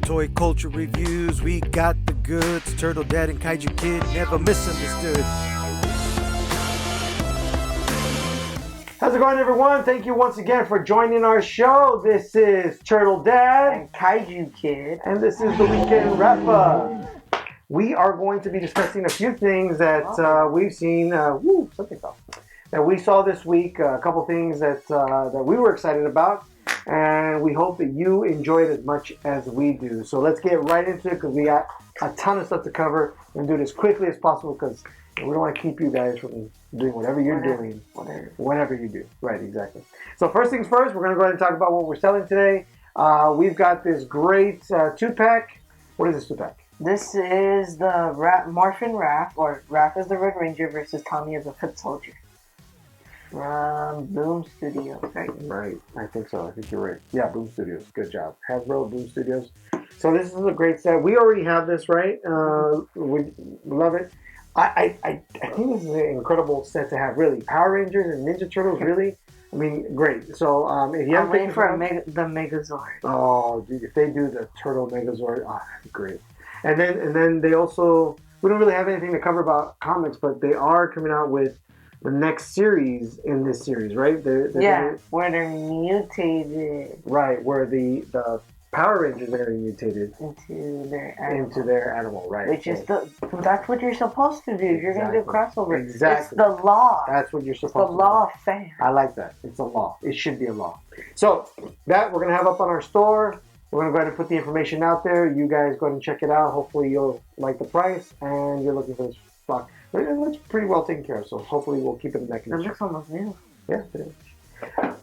Toy culture reviews, we got the goods. Turtle Dad and Kaiju Kid, never misunderstood. How's it going, everyone? Thank you once again for joining our show. This is Turtle Dad and Kaiju Kid, and this is the Weekend Wrap-Up. We are going to be discussing a few things that we've seen. That we saw this week. A couple things that we were excited about, and we hope that you enjoy it as much as we do. So let's get right into it because we got a ton of stuff to cover. We're gonna do it as quickly as possible because we don't want to keep you guys from doing whatever you're doing. Whatever you do. Right, exactly. So first things first, we're gonna go ahead and talk about what we're selling today. We've got this great 2-pack. What is this 2-pack? This is the Morphin Raph, or Raph is the Red Ranger versus Tommy is the Foot Soldier. From Boom Studios, right? Right, I think so. I think you're right. Yeah, Boom Studios. Good job. Hasbro, Boom Studios. So this is a great set. We already have this, right? We love it. I think this is an incredible set to have, really. Power Rangers and Ninja Turtles, really? I mean, great. So if you I'm waiting for the Megazord. Oh, dude, if they do the Turtle Megazord, that'd be great. And then they also, we don't really have anything to cover about comics, but they are coming out with the next series in this series, right? Where they're mutated. Right, where the Power Rangers are mutated into their animal, right? Which is that's what you're supposed to do. Exactly. You're gonna do crossover. Exactly. It's the law. That's what you're supposed to do. It's the law of fan. I like that. It's a law. It should be a law. So that we're gonna have up on our store. We're going to go ahead and put the information out there. You guys go ahead and check it out. Hopefully you'll like the price and you're looking for this stock. It's pretty well taken care of, so hopefully we'll keep it in that condition. It looks almost new. Yeah, it is.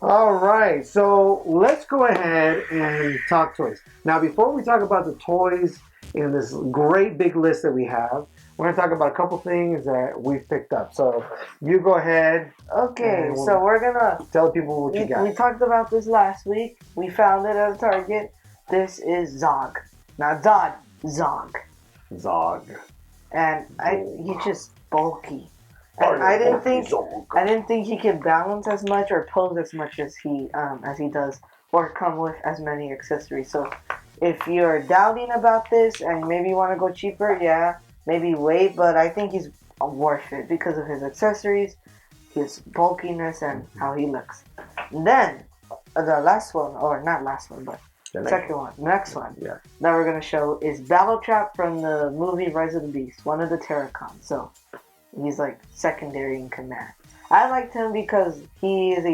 All right, so let's go ahead and talk toys. Now, before we talk about the toys in this great big list that we have, we're going to talk about a couple things that we've picked up. So you go ahead. Okay, so we're going to tell people what you got. We talked about this last week. We found it at Target. This is Zog. Not Zod, Zog. Zog. And he's just bulky. And I didn't think he could balance as much or pose as much as he does, or come with as many accessories. So if you're doubting about this and maybe you want to go cheaper, yeah, maybe wait. But I think he's worth it because of his accessories, his bulkiness, and how he looks. And then the last one, or not last one, but next one that we're going to show is Battle Trap from the movie Rise of the Beast, one of the Terracons. So he's like secondary in command. I liked him because he is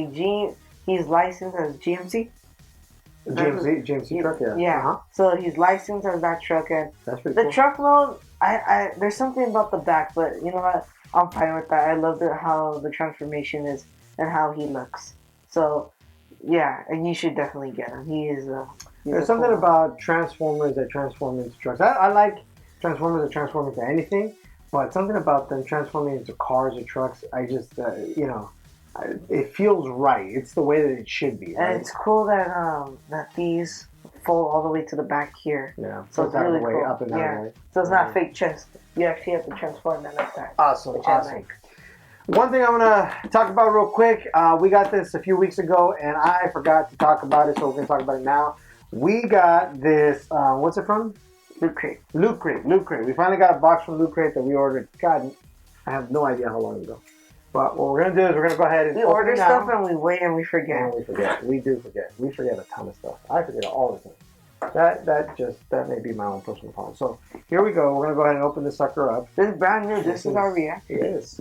he's licensed as GMC. GMC truck, yeah. Yeah. Uh-huh. So he's licensed as that truck, and that's pretty cool. Truck mode, there's something about the back, but you know what? I'm fine with that. I love how the transformation is and how he looks. So yeah, and you should definitely get him. There's something about Transformers that transform into trucks. I like Transformers that transform into anything, but something about them transforming into cars or trucks, I just, it feels right. It's the way that it should be. Right? And it's cool that these fold all the way to the back here. Yeah, so it's really way cool. Up and down yeah. way. So it's not fake chest. You actually have to transform it like that. Awesome. One thing I'm going to talk about real quick. We got this a few weeks ago, and I forgot to talk about it, so we're going to talk about it now. We got this, what's it from? Loot Crate. We finally got a box from Loot Crate that we ordered. God, I have no idea how long ago. But what we're going to do is we're going to go ahead and we order stuff and we wait and we forget. We do forget. We forget a ton of stuff. I forget all the time. That may be my own personal problem. So here we go. We're gonna go ahead and open this sucker up. This is brand new. This is our reaction. It is.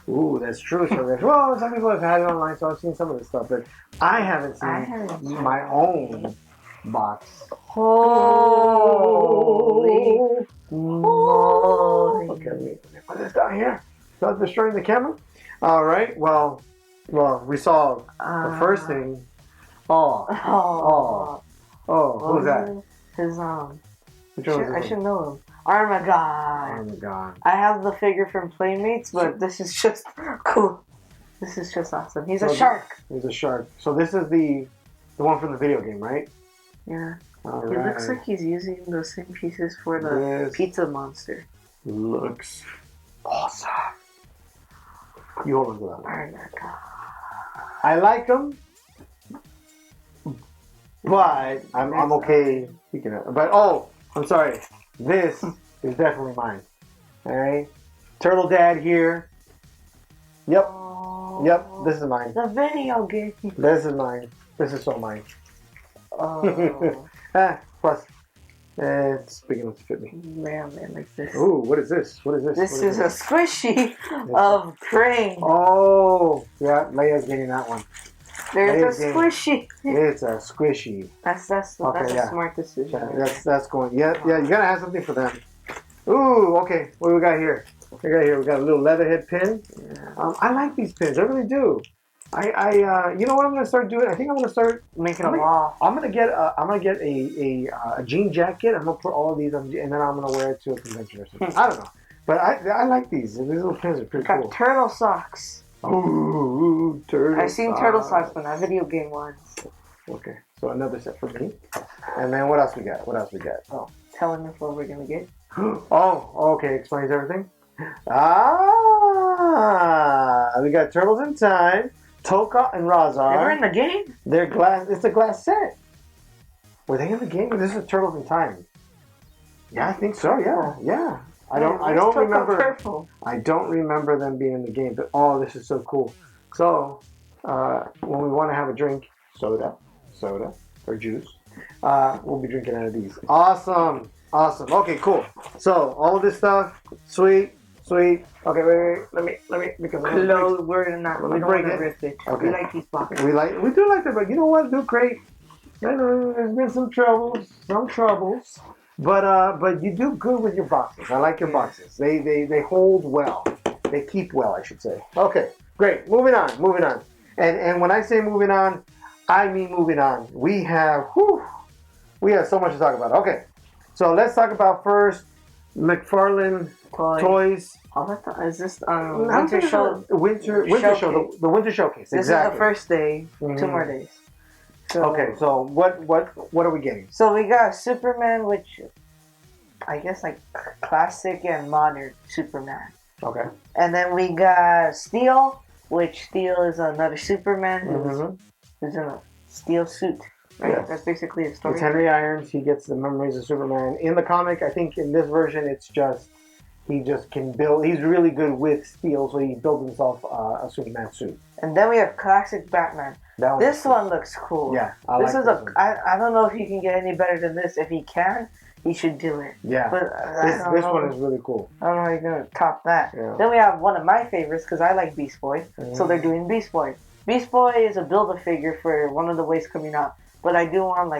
Ooh, that's true. Well, some people have had it online, so I've seen some of this stuff, but I haven't seen my own box. Holy moly! Okay, let me put this down here. Without destroying the camera. All right. Well, we saw the first thing. Oh, who's that? His I should know him. Armagon. I have the figure from Playmates, but this is just cool. This is just awesome. He's a shark. He's a shark. So this is the one from the video game, right? Yeah. All right. It looks like he's using the same pieces for the pizza monster. Looks awesome. You hold on to that. Armagon. I like him. But I'm okay. But I'm sorry. This is definitely mine. All right. Turtle Dad here. Yep. Oh, Yep. This is mine. the video game. This is mine. This is so mine. Oh. Plus, it's big enough to fit me. Man, like this. Ooh, what is this? What is this? This What is a squishy of Crane. Oh, yeah, Leia's getting that one. There's a squishy. It's a squishy. That's a smart decision. Yeah, that's going. Yeah, you gotta have something for them. Ooh, okay. What do we got here? We got a little leatherhead pin. Yeah. I like these pins. I really do. You know what I'm gonna start doing? I think I'm gonna start making them all. I'm gonna get a jean jacket. I'm gonna put all of these on, and then I'm gonna wear it to a convention or something. I don't know, but I like these. These little pins are pretty cool. Turtle socks. Ooh, turtle. I've seen turtle socks, but not video game ones. Okay, so another set for me. And then what else we got? Oh, telling us what we're gonna get. Oh, okay. Explains everything. We got Turtles in Time, Toka and Razar. They were in the game? They're glass. It's a glass set. Were they in the game? This is Turtles in Time. Yeah, I think so. Yeah. I don't remember. Purple. I don't remember them being in the game. But this is so cool. So when we want to have a drink, soda, or juice, we'll be drinking out of these. Awesome. Okay, cool. So all of this stuff, sweet. Okay, wait. Let me because no, we're not. We don't want to rip it. Okay. We like these boxes. We do like them, but you know what? They're great. I know there's been some troubles, but you do good with your boxes. I like your boxes. They hold well. They keep well, I should say. Okay, great. Moving on. And when I say moving on, I mean moving on. We have so much to talk about. Okay, so let's talk about first McFarlane Toys. Is this winter show? Winter show. The winter showcase. This is the first day. 2 more days. So, okay, so what are we getting? So we got Superman, which I guess like classic and modern Superman. Okay. And then we got Steel, which Steel is another Superman who's in a steel suit. Right? Yes. That's basically the story. It's Henry Irons. He gets the memories of Superman. In the comic, I think in this version, it's just he just can build. He's really good with steel, so he builds himself a Superman suit. And then we have classic Batman. This one looks cool. Yeah, I don't know if he can get any better than this. If he can, he should do it. Yeah, but this one is really cool. I don't know how you're gonna top that. Yeah. Then we have one of my favorites because I like Beast Boy. So they're doing Beast Boy. Beast Boy is a Build-A-Figure for one of the ways coming out. But I do want,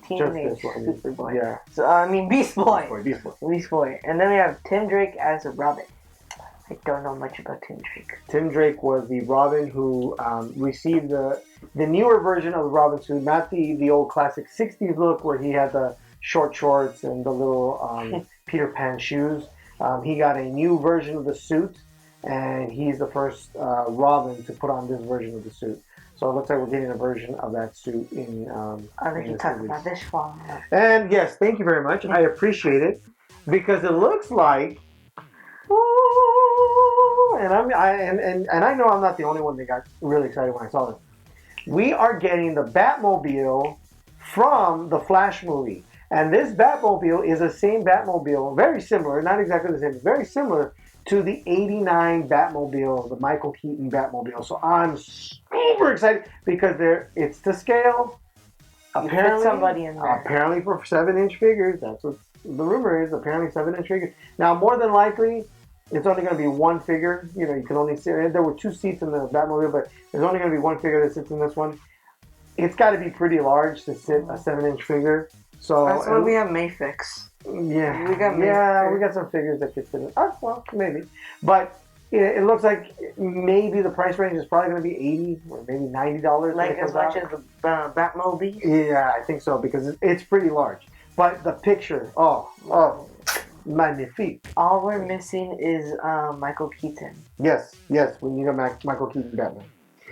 teenage Superboy. Yeah. So, Beast Boy. Beast Boy. And then we have Tim Drake as a Robin. I don't know much about Tim Drake. Tim Drake was the Robin who received the newer version of the Robin suit, not the old classic 60s look where he had the short shorts and the little Peter Pan shoes. He got a new version of the suit, and he's the first Robin to put on this version of the suit. So it looks like we're getting a version of that suit in. I think you talked about this one. And yes, thank you very much. I appreciate it because it looks like. And I know I'm not the only one that got really excited when I saw this. We are getting the Batmobile from the Flash movie, and this Batmobile is the same Batmobile, very similar, not exactly the same, very similar to the '89 Batmobile, the Michael Keaton Batmobile. So I'm super excited because it's to scale. Apparently, somebody in there. Apparently for 7-inch figures. That's what the rumor is. Apparently 7-inch figures. Now, more than likely, it's only going to be one figure. You can only see. There were 2 seats in the Batmobile, but there's only going to be one figure that sits in this one. It's got to be pretty large to sit a 7-inch figure. So that's why we have Mayfix. Yeah, we got some figures that could fit in. Oh, well, maybe. But it looks like maybe the price range is probably going to be $80 or maybe $90. Like as much as the Batmobile? Yeah, I think so because it's pretty large. But the picture, magnifique. All we're missing is Michael Keaton. Yes, we need a Michael Keaton Batman.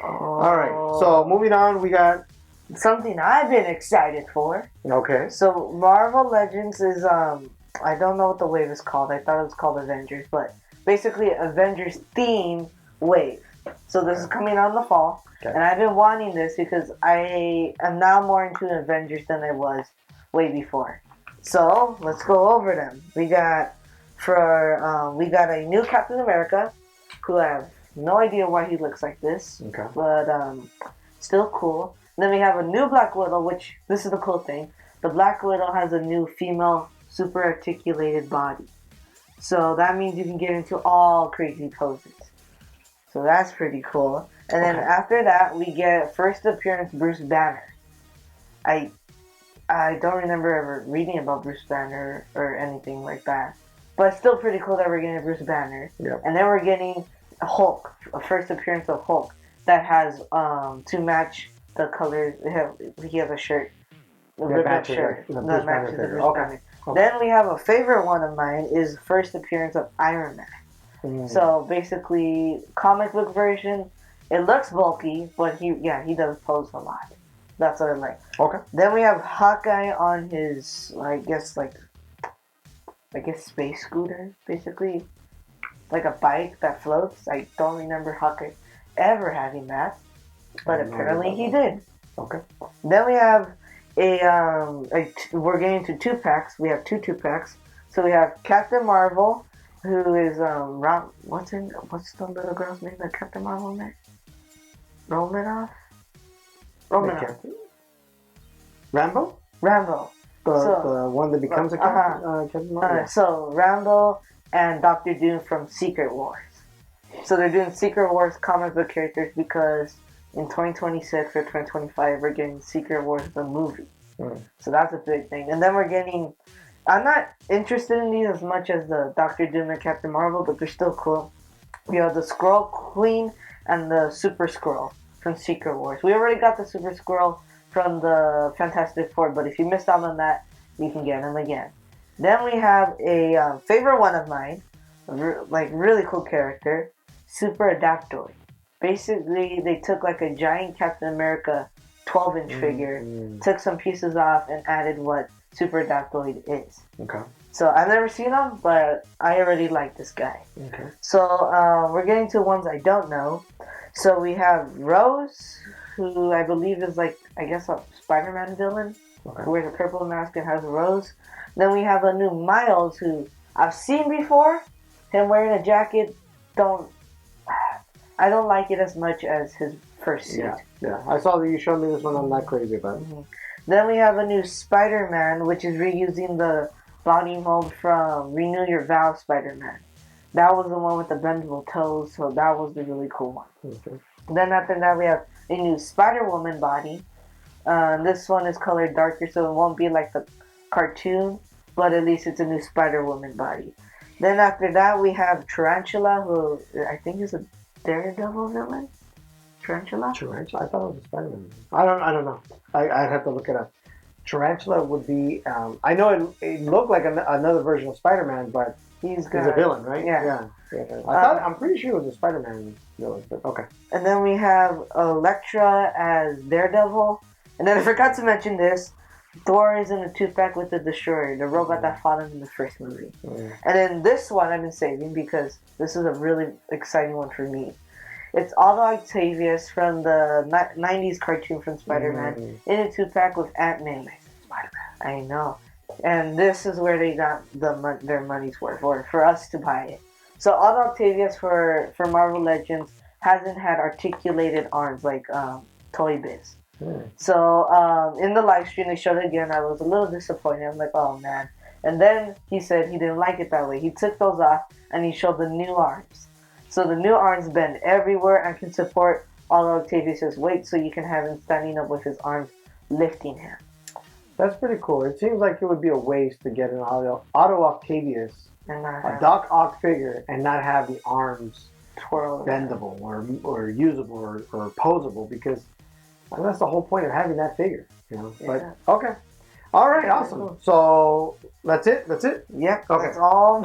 All right, so moving on, we got something I've been excited for. Okay. So Marvel Legends is I don't know what the wave is called. I thought it was called Avengers, but basically Avengers theme wave. So this is coming out in the fall, and I've been wanting this because I am now more into Avengers than I was way before. So let's go over them. We got a new Captain America, who I have no idea why he looks like this, but still cool. And then we have a new Black Widow, which this is the cool thing. The Black Widow has a new female super articulated body. So that means you can get into all crazy poses. So that's pretty cool. And then after that, we get first appearance Bruce Banner. I don't remember ever reading about Bruce Banner or anything like that. But it's still pretty cool that we're getting Bruce Banner. Yep. And then we're getting Hulk, a first appearance of Hulk that has to match the colors. He has a shirt. A ribbon shirt that matches the Bruce Banner. Then we have a favorite one of mine is first appearance of Iron Man. So basically, comic book version, it looks bulky, but he does pose a lot. That's what I like. Okay. Then we have Hawkeye on his, I guess space scooter, basically. Like a bike that floats. I don't remember Hawkeye ever having that, but apparently he did. Okay. Then we have we're getting to 2-packs. We have two packs. So we have Captain Marvel, who is what's the little girl's name that Captain Marvel met? Romanoff. Rambo. The one that becomes a Captain Marvel. So Rambo and Doctor Doom from Secret Wars. So they're doing Secret Wars comic book characters because in 2026 or 2025 we're getting Secret Wars the movie. So that's a big thing. And then we're getting, I'm not interested in these as much as the Doctor Doom and Captain Marvel, but they're still cool. We have the Skrull Queen and the Super Skrull from Secret Wars. We already got the Super Skrull from the Fantastic Four, but if you missed out on that, you can get them again. Then we have a favorite one of mine, really cool character, Super Adaptoid. Basically, they took like a giant Captain America 12-inch figure, took some pieces off, and added what Super Adaptoid is. Okay. So I've never seen him, but I already like this guy. Okay. So we're getting to ones I don't know. So we have Rose, who I believe is a Spider-Man villain, who wears a purple mask and has a rose. Then we have a new Miles, who I've seen before. Him wearing a jacket, I don't like it as much as his first suit. Yeah. I saw that you showed me this one. I'm not crazy about it. Then we have a new Spider-Man, which is reusing the body mold from Renew Your Vows Spider-Man. That was the one with the bendable toes, so that was the really cool one. Then after that, we have a new Spider-Woman body. This one is colored darker, so it won't be like the cartoon, but at least it's a new Spider-Woman body. Then after that, we have Tarantula, who I think is a Daredevil villain. Tarantula? I thought it was a Spider-Man. I don't know. I'd have to look it up. Tarantula would be. I know it looked like another version of Spider-Man, but he's a villain, right? Yeah. I'm pretty sure it was a Spider-Man villain, but okay. And then we have Elektra as Daredevil. And then I forgot to mention this. Thor is in a 2-pack with the Destroyer, the robot that fought him in the first movie. And then this one I've been saving because this is a really exciting one for me. It's Otto Octavius from the 90s cartoon from Spider-Man in a 2-pack with Ant-Man. I know. And this is where they got their money's worth, or for us to buy it. So Otto Octavius for Marvel Legends hasn't had articulated arms like Toy Biz. So in the live stream they showed it again. I was a little disappointed. I'm like, oh man. And then he said he didn't like it that way. He took those off and he showed the new arms. So the new arms bend everywhere and can support Otto Octavius' weight, so you can have him standing up with his arms lifting him. That's pretty cool. It seems like it would be a waste to get an Otto Octavius, a Doc Ock figure, and not have the arms bendable or usable or posable, because that's the whole point of having that figure, But okay, all right, awesome. So that's it. Yep. Okay. That's all.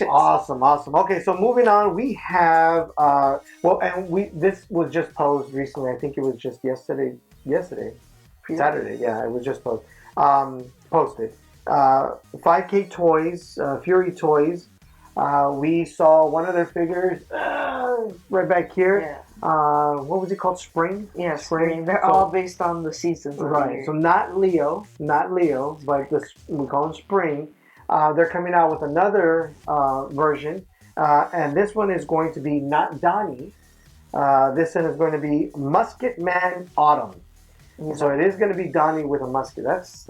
Awesome. Okay, so moving on, we have this was just posted recently. I think it was just yesterday, Saturday. Yeah, it was just posted. 5K Toys, Fury Toys. We saw one of their figures right back here. what was it called? Spring? Yeah, spring. They're all based on the seasons of the year. So not Leo, but we call them spring. They're coming out with another version, and this one is going to be not Donnie. This one is going to be Musket Man Autumn. Yeah. So it is going to be Donnie with a musket. That's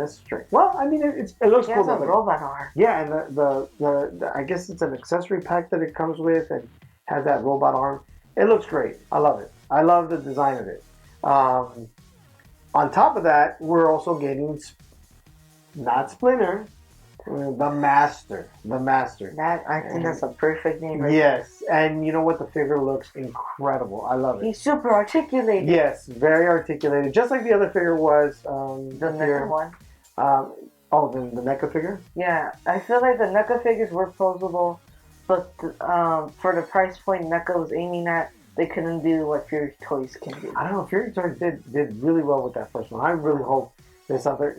straight. Well, I mean, it looks cool. He has a robot arm. Yeah, and the I guess it's an accessory pack that it comes with, and has that robot arm. It looks great. I love it. I love the design of it. On top of that, we're also getting not Splinter, the Master. That I think that's a perfect name. Right yes, and you know what? The figure looks incredible. I love it. He's super articulated. Yes, very articulated, just like the other figure was. The NECA one. The NECA figure. Yeah, I feel like the NECA figures were posable, but for the price point NECA was aiming at, they couldn't do what Fury Toys can do. I don't know. Fury Toys did really well with that first one. I really hope these other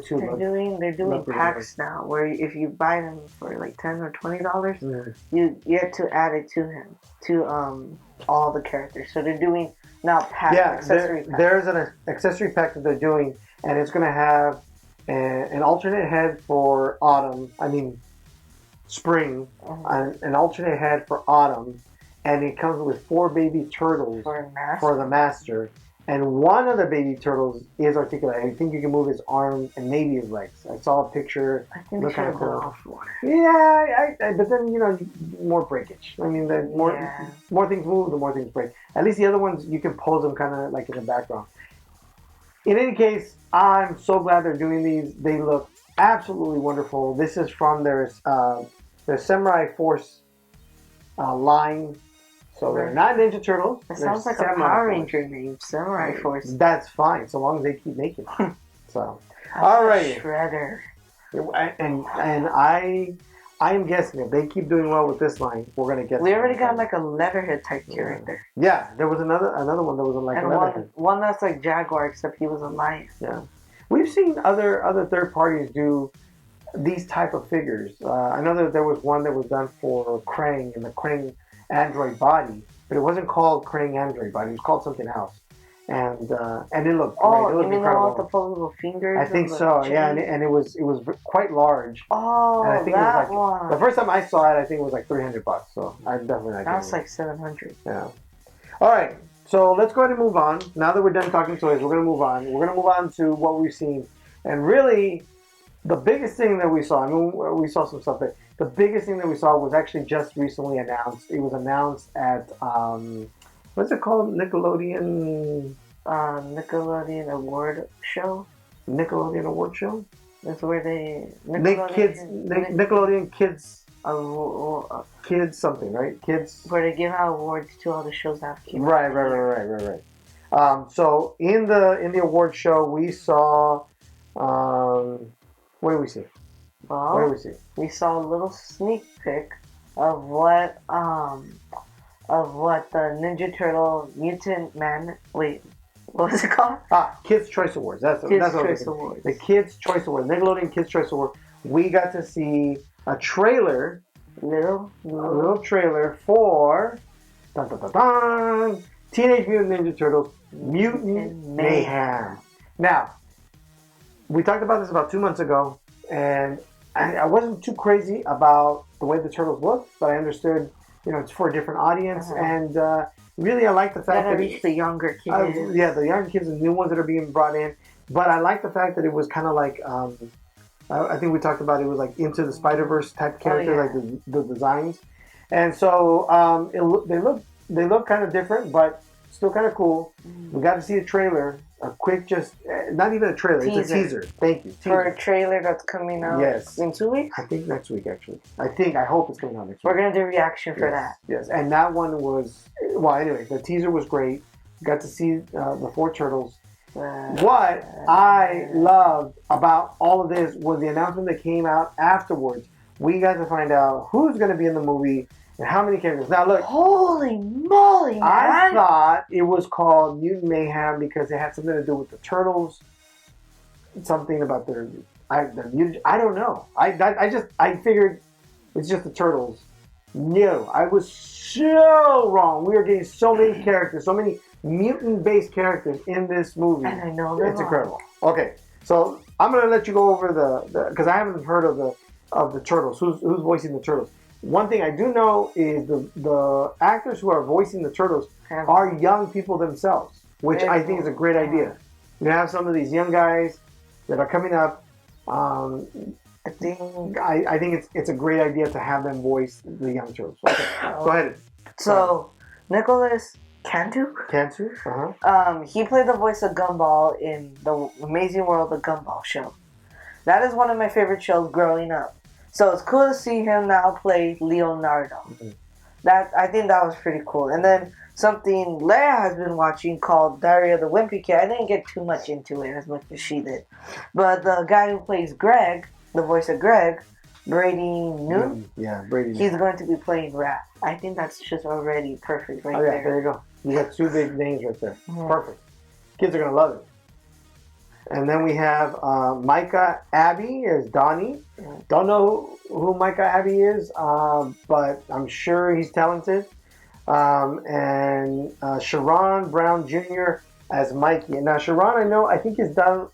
two. They're doing packs now where if you buy them for like $10 or $20, you get to add it to all the characters. So they're doing now accessory packs. There's an accessory pack that they're doing, and it's going to have an alternate head for autumn. I mean, spring. An alternate head for autumn. And it comes with 4 baby turtles for the master. And one of the baby turtles is articulated. I think you can move his arm and maybe his legs. I saw a picture. I think they should have gone off more. Yeah, but then, more breakage. I mean, the more things move, the more things break. At least the other ones, you can pose them kind of like in the background. In any case, I'm so glad they're doing these. They look absolutely wonderful. This is from their Samurai Force line. So they're not Ninja Turtles. It sounds like a Power Ranger name, Samurai Force. That's fine, so long as they keep making it. So, all right. Shredder. And I am guessing if they keep doing well with this line, we're gonna get. We already got like a Leatherhead type character. Yeah, there was another one that was like a Leatherhead. One that's like Jaguar, except he was a lion. Yeah, we've seen other third parties do these type of figures. I know that there was one that was done for Krang and the Krang Android body, but it wasn't called Krang Android body. It was called something else, and it looked great. It looked incredible. The posable fingers? I think so. Yeah, and it was quite large. Oh, and I think that it was one. The first time I saw it, I think it was like $300. So I definitely not. That's like $700. Yeah. All right. So let's go ahead and move on. Now that we're done talking toys, we're gonna move on. We're gonna move on to what we've seen, and really, the biggest thing that we saw. I mean, we saw some stuff, but the biggest thing that we saw was actually just recently announced. It was announced at what's it called? Nickelodeon Award Show. Nickelodeon Award Show. That's where they Nickelodeon Kids Kids something, right? Kids. Where they give out awards to all the shows that came out. Right. So in the award show, we saw. What do we see? Well, what do we see? We saw a little sneak peek of what the Ninja Turtle Mutant Man. Wait, what was it called? Kids Choice Awards. That's Choice Awards. The Kids Choice Awards. Nickelodeon Kids Choice Award. We got to see a trailer. A little trailer for Teenage Mutant Ninja Turtles Mutant Mayhem. Now, we talked about this about 2 months ago, and I wasn't too crazy about the way the turtles look, but I understood, it's for a different audience, and really I like the fact that it's the younger kids. The younger kids and new ones that are being brought in, but I like the fact that it was kind of like, I think we talked about it was like Into the Spider-Verse type character, like the designs, and so they look kind of different, but still kind of cool. We got to see a trailer. A quick, not even a trailer, it's a teaser. Thank you. For a trailer that's coming out in 2 weeks? I think next week, actually. I hope it's coming out next week. We're going to do a reaction for that. Yes, and that one was, anyway, the teaser was great. Got to see the 4 turtles. What I loved about all of this was the announcement that came out afterwards. We got to find out who's going to be in the movie and how many characters. Now look. Holy moly, man. I thought it was called Mutant Mayhem because it had something to do with the turtles. Something about their mutant. I don't know. I figured it's just the turtles. No, I was so wrong. We are getting so many characters, so many mutant-based characters in this movie. And I know them It's all. incredible. Okay, so I'm gonna let you go over the because I haven't heard of the turtles. Who's voicing the turtles? One thing I do know is the actors who are voicing the turtles are young people themselves, which I think is a great idea. You have some of these young guys that are coming up. I think it's a great idea to have them voice the young turtles. Okay, go ahead. So, Nicholas Cantu? Cantu? He played the voice of Gumball in the Amazing World of Gumball show. That is one of my favorite shows growing up. So it's cool to see him now play Leonardo. Mm-hmm. I think that was pretty cool. And then something Leia has been watching called Diary of the Wimpy Kid. I didn't get too much into it as much as she did. But the guy who plays Greg, the voice of Greg, Brady Noon. Yeah, Brady Noon. He's going to be playing Raph. I think that's just already perfect right there. There you go. You got two big names right there. Mm-hmm. Perfect. Kids are going to love it. And then we have Micah Abbey as Donnie. Don't know who Micah Abbey is, but I'm sure he's talented. And Sharon Brown Jr. as Mikey. Now Sharon, I think he's done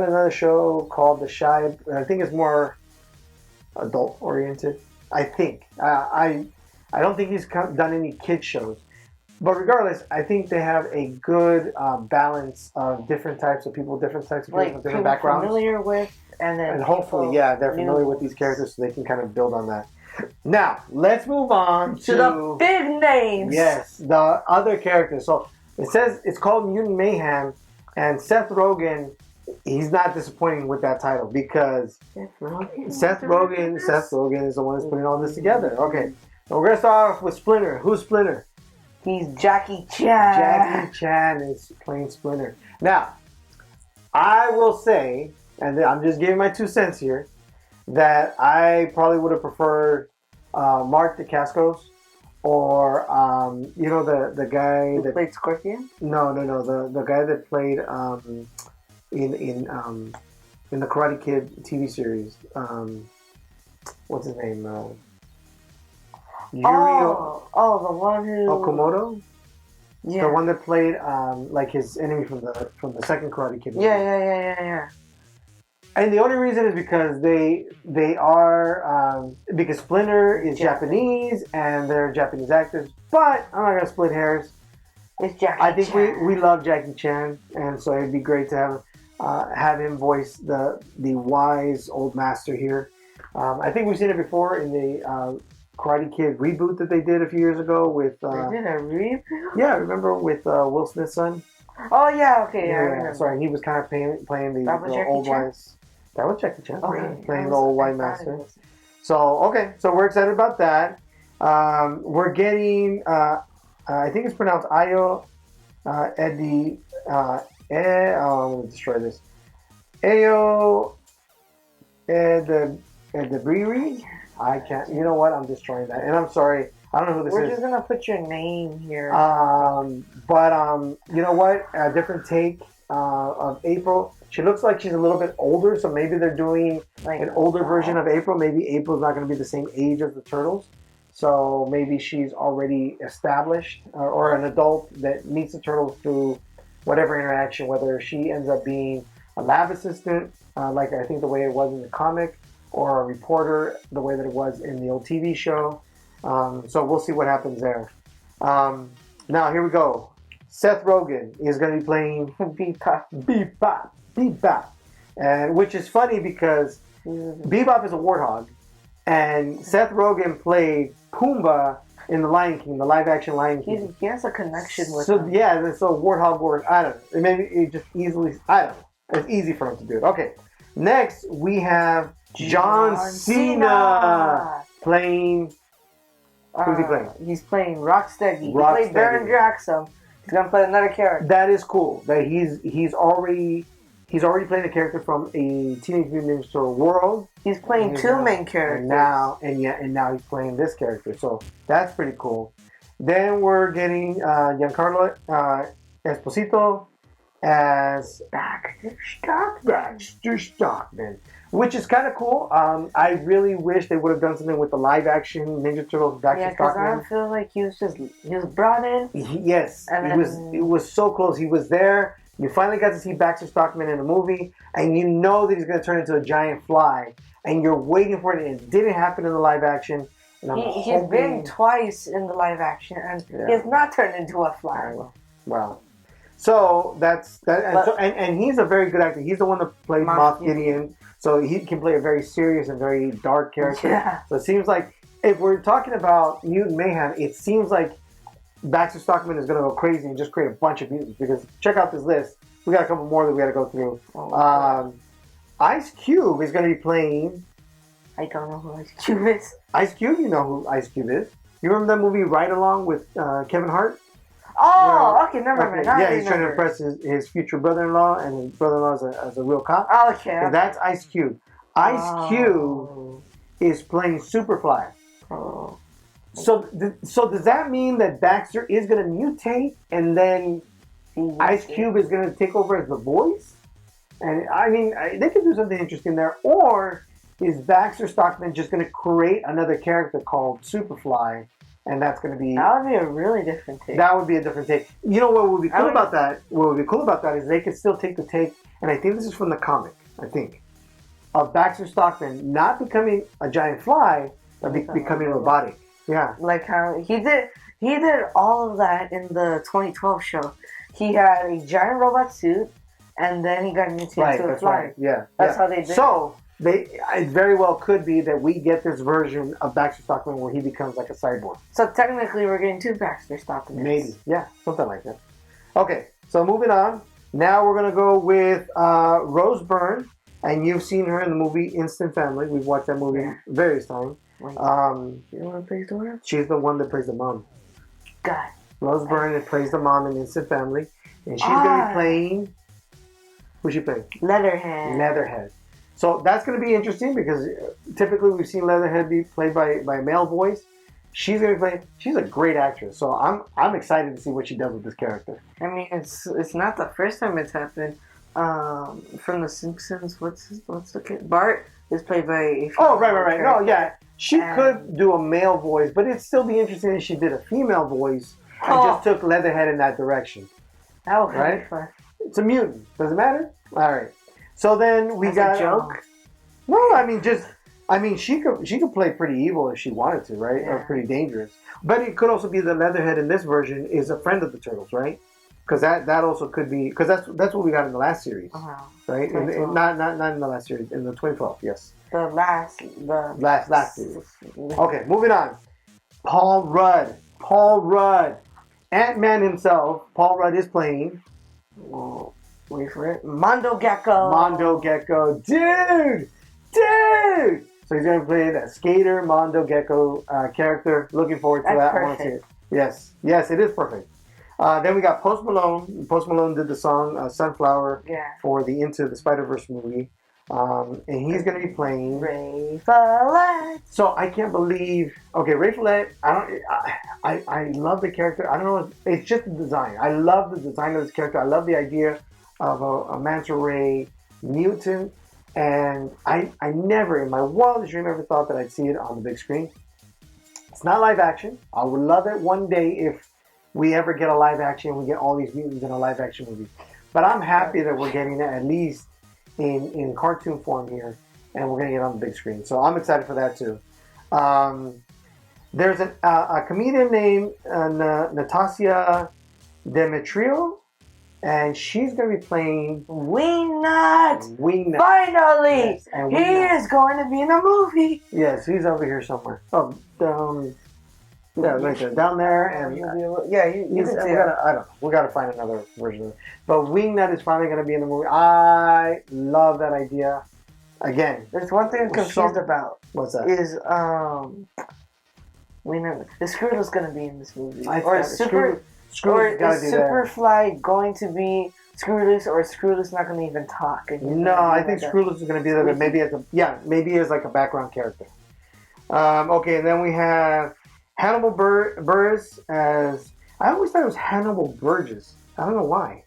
another show called The Shy. I think it's more adult oriented. I think. I don't think he's done any kid shows. But regardless, I think they have a good balance of different types of people, different different backgrounds. Familiar with, and hopefully, they're familiar with these characters, so they can kind of build on that. Now, let's move on to the big names. Yes, the other characters. So it says it's called Mutant Mayhem, and Seth Rogen. He's not disappointing with that title because Seth Rogen is the one that's putting all this together. Okay, so we're gonna start off with Splinter. Who's Splinter? He's Jackie Chan. Jackie Chan is playing Splinter. Now, I will say, and I'm just giving my 2 cents here, that I probably would have preferred Mark Dacascos or the guy that played Scorpion. No, the guy that played in the Karate Kid TV series. What's his name? The one who Okamoto. Yeah. The one that played like his enemy from the second Karate Kid movie. Yeah. And the only reason is because they are because Splinter is Japanese and they're Japanese actors. But I'm not gonna split hairs. It's Jackie. I think we love Jackie Chan, and so it'd be great to have him voice the wise old master here. I think we've seen it before in the Karate Kid reboot that they did a few years ago with. They did a reboot? Yeah, remember with Will Smith's son? Oh yeah, okay, yeah. Sorry, he was kind of playing the old wise. That was Jackie Chan. Okay, playing the old white master. So we're excited about that. We're getting I think it's pronounced Ayo Edi. I'm gonna destroy this. Ayo Edebiri. I can't. You know what? I'm destroying that, and I'm sorry. I don't know who this is. We're just gonna put your name here. But you know what? A different take of April. She looks like she's a little bit older, so maybe they're doing an older version of April. Maybe April's not going to be the same age as the turtles, so maybe she's already established or an adult that meets the turtles through whatever interaction. Whether she ends up being a lab assistant, like I think the way it was in the comic, or a reporter, the way that it was in the old TV show. So we'll see what happens there. Now, here we go. Seth Rogen is going to be playing Bebop. And which is funny because Bebop is a warthog, and Seth Rogen played Pumbaa in The Lion King, the live-action Lion King. He has a connection with him. Yeah, so warthog, I don't know. Maybe it just easily, I don't know. It's easy for him to do it. Okay. Next, we have John Cena playing. Who's he playing? He's playing Rocksteady. He played Baron Jackson. He's gonna play another character. That is cool. That he's already playing a character from a Teenage Mutant Ninja Turtle world. He's playing two main characters. And now he's playing this character. So that's pretty cool. Then we're getting Giancarlo Esposito as Baxter Stockman, which is kind of cool. I really wish they would have done something with the live action Ninja Turtles Baxter Yeah, because I Stockman. feel like he was brought in. Yes, And it was so close. He was there. You finally got to see Baxter Stockman in the movie, and you know that he's going to turn into a giant fly, and you're waiting for it, and it didn't happen in the live action. And he's been twice in the live action, and he has not turned into a fly. Wow. So that's that, and he's a very good actor. He's the one that played Moff Gideon, so he can play a very serious and very dark character. Yeah. So it seems like if we're talking about mutant mayhem, it seems like Baxter Stockman is going to go crazy and just create a bunch of mutants. Because check out this list. We got a couple more that we got to go through. Ice Cube is going to be playing. I don't know who Ice Cube is. Ice Cube, you know who Ice Cube is. You remember that movie Ride Along with Kevin Hart? Oh, okay, never mind. Yeah, he's trying to impress his future brother-in-law, and his brother-in-law is a real cop. Okay. And that's Ice Cube. Ice Cube is playing Superfly. Oh. So does that mean that Baxter is going to mutate, and then Ice Cube is going to take over as the voice? And I mean, they could do something interesting there. Or is Baxter Stockman just going to create another character called Superfly? And that's going to be... That would be a really different take. That would be a different take. You know what would be cool about that? What would be cool about that is they could still take the take, and I think this is from the comic, of Baxter Stockman not becoming a giant fly, but becoming robotic. Yeah. Like how he did all of that in the 2012 show. He had a giant robot suit, and then he got mutated to a fly. Right. Yeah. That's how they did So... it very well could be that we get this version of Baxter Stockman where he becomes like a cyborg. So technically, we're getting two Baxter Stockmans. Maybe, yeah, something like that. Okay, so moving on. Now we're gonna go with Rose Byrne, and you've seen her in the movie Instant Family. We've watched that movie various times. You know what plays the role? She's the one that plays the mom. God. Rose Byrne plays the mom in Instant Family, and she's gonna be playing. Who's she playing? Leatherhead. So that's going to be interesting because typically we've seen Leatherhead be played by a male voice. She's going to play. She's a great actress, so I'm excited to see what she does with this character. I mean, it's not the first time it's happened. From The Simpsons, what's the kid? Bart is played by a female right. No, yeah, she could do a male voice, but it'd still be interesting if she did a female voice and just took Leatherhead in that direction. That would be fun. It's a mutant. Does it matter? All right. So then we got a joke. No, I mean, she could play pretty evil if she wanted to, right? Yeah. Or pretty dangerous. But it could also be the Leatherhead in this version is a friend of the Turtles, right? Because that also could be because that's what we got in the last series, right? Not in the last series, in the 2012, yes. The last series. Okay, moving on. Paul Rudd, Ant-Man himself. Paul Rudd is playing. Wait for it. Mondo Gecko. Dude! So he's going to play that skater Mondo Gecko character. Looking forward to that. Perfect. I want to see it. Yes, it is perfect. Then we got Post Malone. Post Malone did the song Sunflower for the Into the Spider-Verse movie. And he's going to be playing Ray Follett. So I can't believe... Okay, Ray Follett, I love the character. I don't know. It's just the design. I love the design of this character. I love the idea of a manta ray mutant, and I never in my wildest dream ever thought that I'd see it on the big screen. It's not live action. I would love it one day if we ever get a live action, we get all these mutants in a live action movie. But I'm happy that we're getting it at least in cartoon form here, and we're going to get it on the big screen. So I'm excited for that too. There's a comedian named Natasha Demetrio, and she's going to be playing Wingnut. Finally! Yes, he is going to be in a movie. Yes, he's over here somewhere. Oh, down right there. Down there. And you can see it. I don't know. We got to find another version of it. But Wingnut is finally going to be in the movie. I love that idea. Again. There's one thing I'm confused about. What's that? Is, Wingnut. Is Skrul's going to be in this movie? Or is Superfly going to be Skrulus, or is Skrulus not going to even talk? No, I think Skrulus is going to be there, but maybe as like a background character. Okay, and then we have Hannibal Buress as... I always thought it was Hannibal Burgess. I don't know why.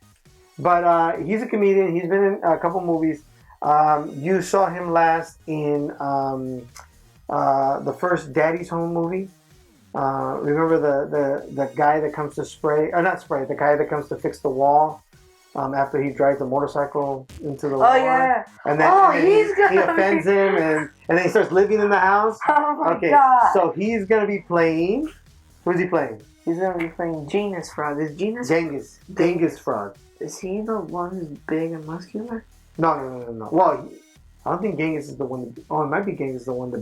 But he's a comedian. He's been in a couple movies. You saw him last in the first Daddy's Home movie. Remember the guy that comes to spray, or not spray, the guy that comes to fix the wall after he drives the motorcycle into the wall. Yeah. And then, he offends him, and then he starts living in the house. Oh my God. So he's going to be playing, who's he playing? He's going to be playing Genus Frog. Is Genus? Genghis Frog. Is he the one who's big and muscular? No. Well, I don't think Genghis is the one. It might be Genghis the one that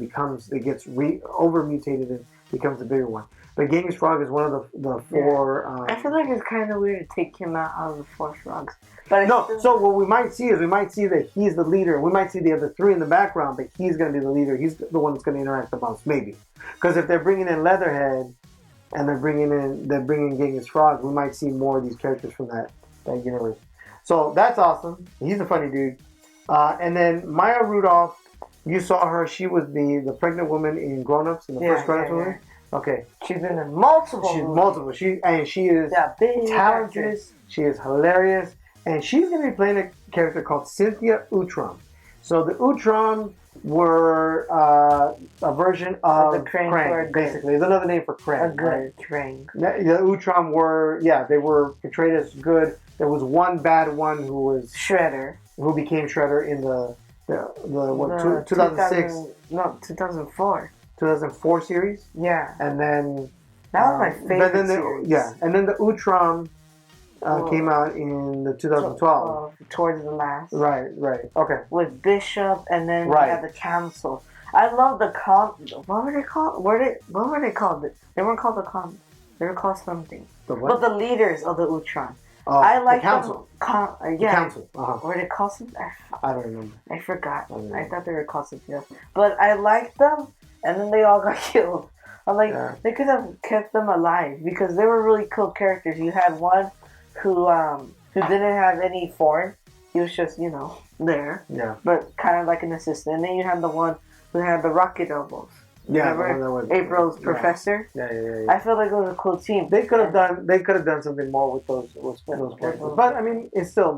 gets over mutated and becomes the bigger one. But Genghis Frog is one of the four. I feel like it's kind of weird to take him out of the four frogs. But so what we might see that he's the leader. We might see the other three in the background, but he's going to be the leader. He's the one that's going to interact the most, maybe. Because if they're bringing in Leatherhead and they're bringing in Genghis Frog, we might see more of these characters from that universe. So that's awesome. He's a funny dude. And then Maya Rudolph, you saw her. She was the pregnant woman in Grown Ups in the first Grown Ups movie. Okay. She's been in multiple movies. She is talented. She is hilarious. And she's going to be playing a character called Cynthia Utrom. So the Utrom were a version of the Krang, basically. It's another name for Krang. A good Krang. The Utrom were, they were portrayed as good. There was one bad one who was Shredder, who became Shredder in the 2006? 2004. 2004 series. Yeah. And then that was my favorite series. And then the Utrom came out in the 2012. Towards the last. Right. Okay. With Bishop, and then we had the council. I love the what were they called? What were they called? They weren't called the They were called something. But the leaders of the Utrom. I like the council. The council. Were they called something? I don't remember. I forgot. I thought they were called something else. But I liked them, and then they all got killed. I'm like, they could have kept them alive because they were really cool characters. You had one who didn't have any form. He was just, there. Yeah. But kind of like an assistant. And then you had the one who had the rocket elbows. Yeah, April's professor. Yeah. I feel like it was a cool team. They could have done something more with those characters. But I mean, it's still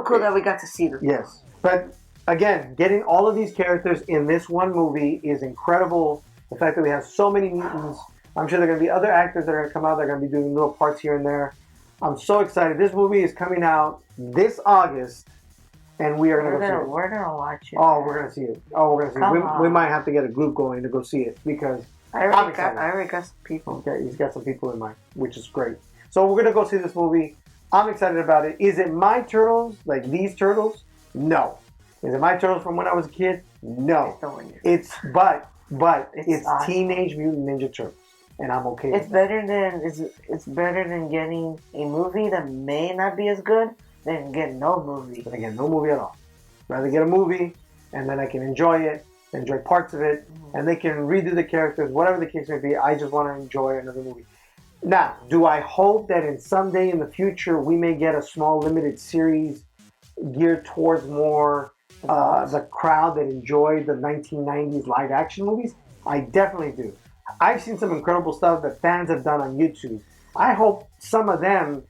cool that we got to see them. Yes, but again, getting all of these characters in this one movie is incredible. The fact that we have so many mutants. I'm sure there are going to be other actors that are going to come out. They're going to be doing little parts here and there. I'm so excited. This movie is coming out this August. And we are going to go see it. We're going to watch it. Oh, we're going to see it. We might have to get a group going to go see it because I already got some people. Okay, he's got some people in mind, which is great. So we're going to go see this movie. I'm excited about it. Is it my Turtles, like these Turtles? No. Is it my Turtles from when I was a kid? No. It's awesome. Teenage Mutant Ninja Turtles, and I'm okay with it. It's better than getting a movie that may not be as good. Then get no movie. Then again, no movie at all. Rather get a movie, and then I can enjoy parts of it, and they can redo the characters, whatever the case may be. I just want to enjoy another movie. Now, do I hope that in someday in the future we may get a small limited series geared towards more the crowd that enjoyed the 1990s live action movies? I definitely do. I've seen some incredible stuff that fans have done on YouTube. I hope some of them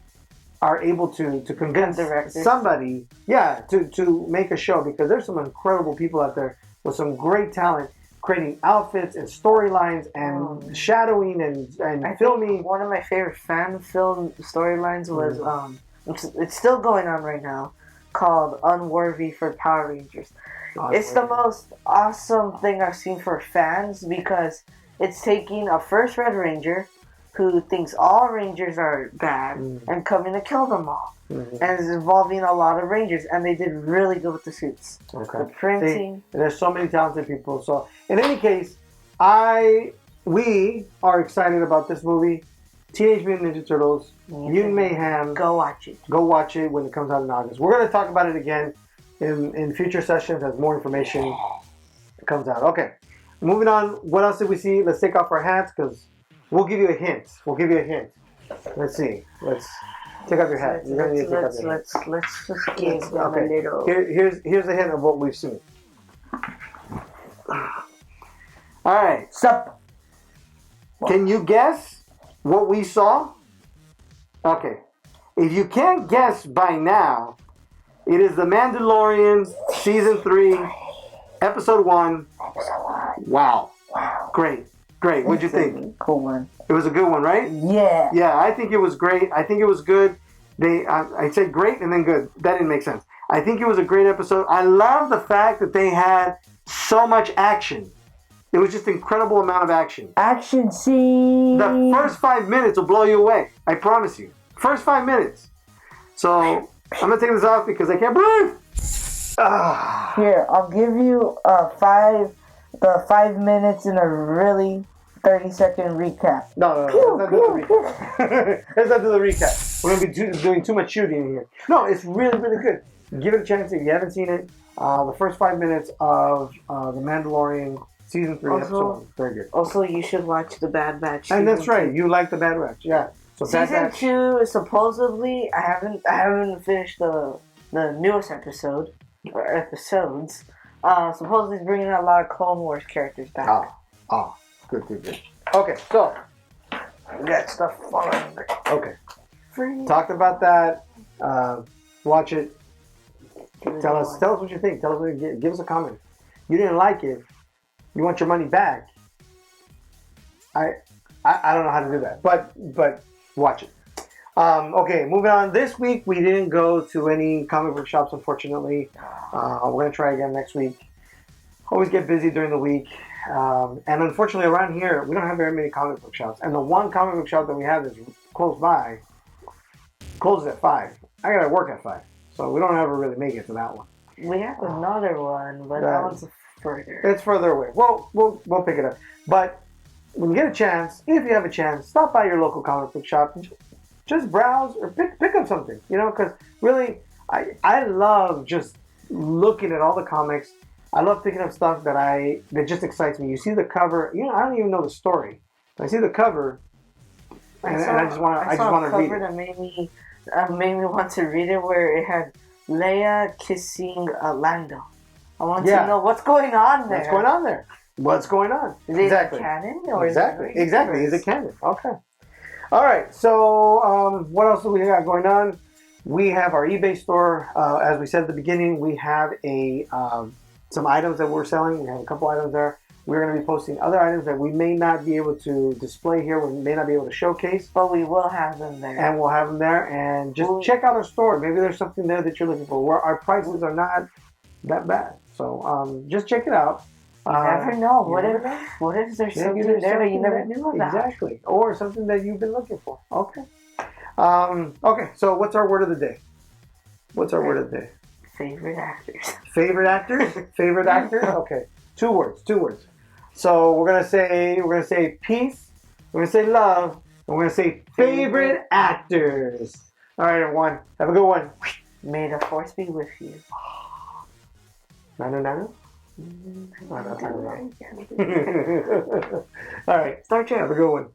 are able to convince somebody, to make a show, because there's some incredible people out there with some great talent creating outfits and storylines and shadowing and filming. One of my favorite fan film storylines was it's still going on right now, called Unworthy for Power Rangers. It's the most awesome thing I've seen for fans because it's taking a first Red Ranger who thinks all Rangers are bad and coming to kill them all. And it's involving a lot of Rangers, and they did really good with the suits. Okay. The printing. See, there's so many talented people. So, in any case, we are excited about this movie. Teenage Mutant Ninja Turtles, Mutant Mayhem. Go watch it. Go watch it when it comes out in August. We're going to talk about it again in future sessions as more information comes out. Okay. Moving on. What else did we see? Let's take off our hats because we'll give you a hint. Let's see. Let's take off your hat. You're going to need to take off your hat. Let's just give them a little. Here's a hint of what we've seen. All right. Stop. Can you guess what we saw? Okay. If you can't guess by now, it is The Mandalorian Season 3, Episode 1. Wow. Great. What'd you think? Cool one. It was a good one, right? Yeah. Yeah, I think it was great. I think it was good. I said great and then good. That didn't make sense. I think it was a great episode. I love the fact that they had so much action. It was just an incredible amount of action. Action scene. The first 5 minutes will blow you away. I promise you. First 5 minutes. So I'm gonna take this off because I can't breathe. Here, I'll give you the 5 minutes in a really 30-second recap. No. Let's not do the recap. Let's not do the recap. We're gonna be doing too much shooting in here. No, it's really, really good. Give it a chance if you haven't seen it. The first 5 minutes of The Mandalorian Season 3 episode 1. Very good. Also, you should watch The Bad Batch. And that's right. You like The Bad Batch, yeah. So Season 2 is supposedly. I haven't finished the newest episode or episodes. Supposedly, it's bringing out a lot of Clone Wars characters back. Good. Okay, so That stuff fun. okay, talked about that. Watch it. Tell us what you think. Tell us give us a comment. You didn't like it. You want your money back. I don't know how to do that, but watch it. Okay, moving on. This week we didn't go to any comic book shops, unfortunately. We're gonna try again next week. Always get busy during the week, and unfortunately around here we don't have very many comic book shops. And the one comic book shop that we have is close by closes at 5. I gotta work at 5, so we don't ever really make it to that one. We have another one, but that one's further. It's further away. Well, we'll pick it up. But when you get a chance, if you have a chance, stop by your local comic book shop. Just browse or pick up something, because really, I love just looking at all the comics. I love picking up stuff that just excites me. You see the cover, I don't even know the story. I see the cover, and I just want to read it. That made me want to read it, where it had Leia kissing Lando. I want to know what's going on there. What's going on? Is it canon? Or exactly. Is it canon? Okay. All right. So what else do we got going on? We have our eBay store. As we said at the beginning, we have some items that we're selling. We have a couple items there. We're going to be posting other items that we may not be able to display here. We may not be able to showcase. But we will have them there. And we'll have them there. And just check out our store. Maybe there's something there that you're looking for. Where our prices are not that bad. So just check it out. You never know. What if there's something there that you never knew about? Exactly. Or something that you've been looking for. Okay. Okay. So what's our word of the day? Favorite actors. Favorite actors? Favorite actors? Okay. Two words. So we're gonna say peace, we're gonna say love, and we're gonna say favorite actors. All right, everyone. Have a good one. May the force be with you. Nano? All right. Star Trek. Have a good one.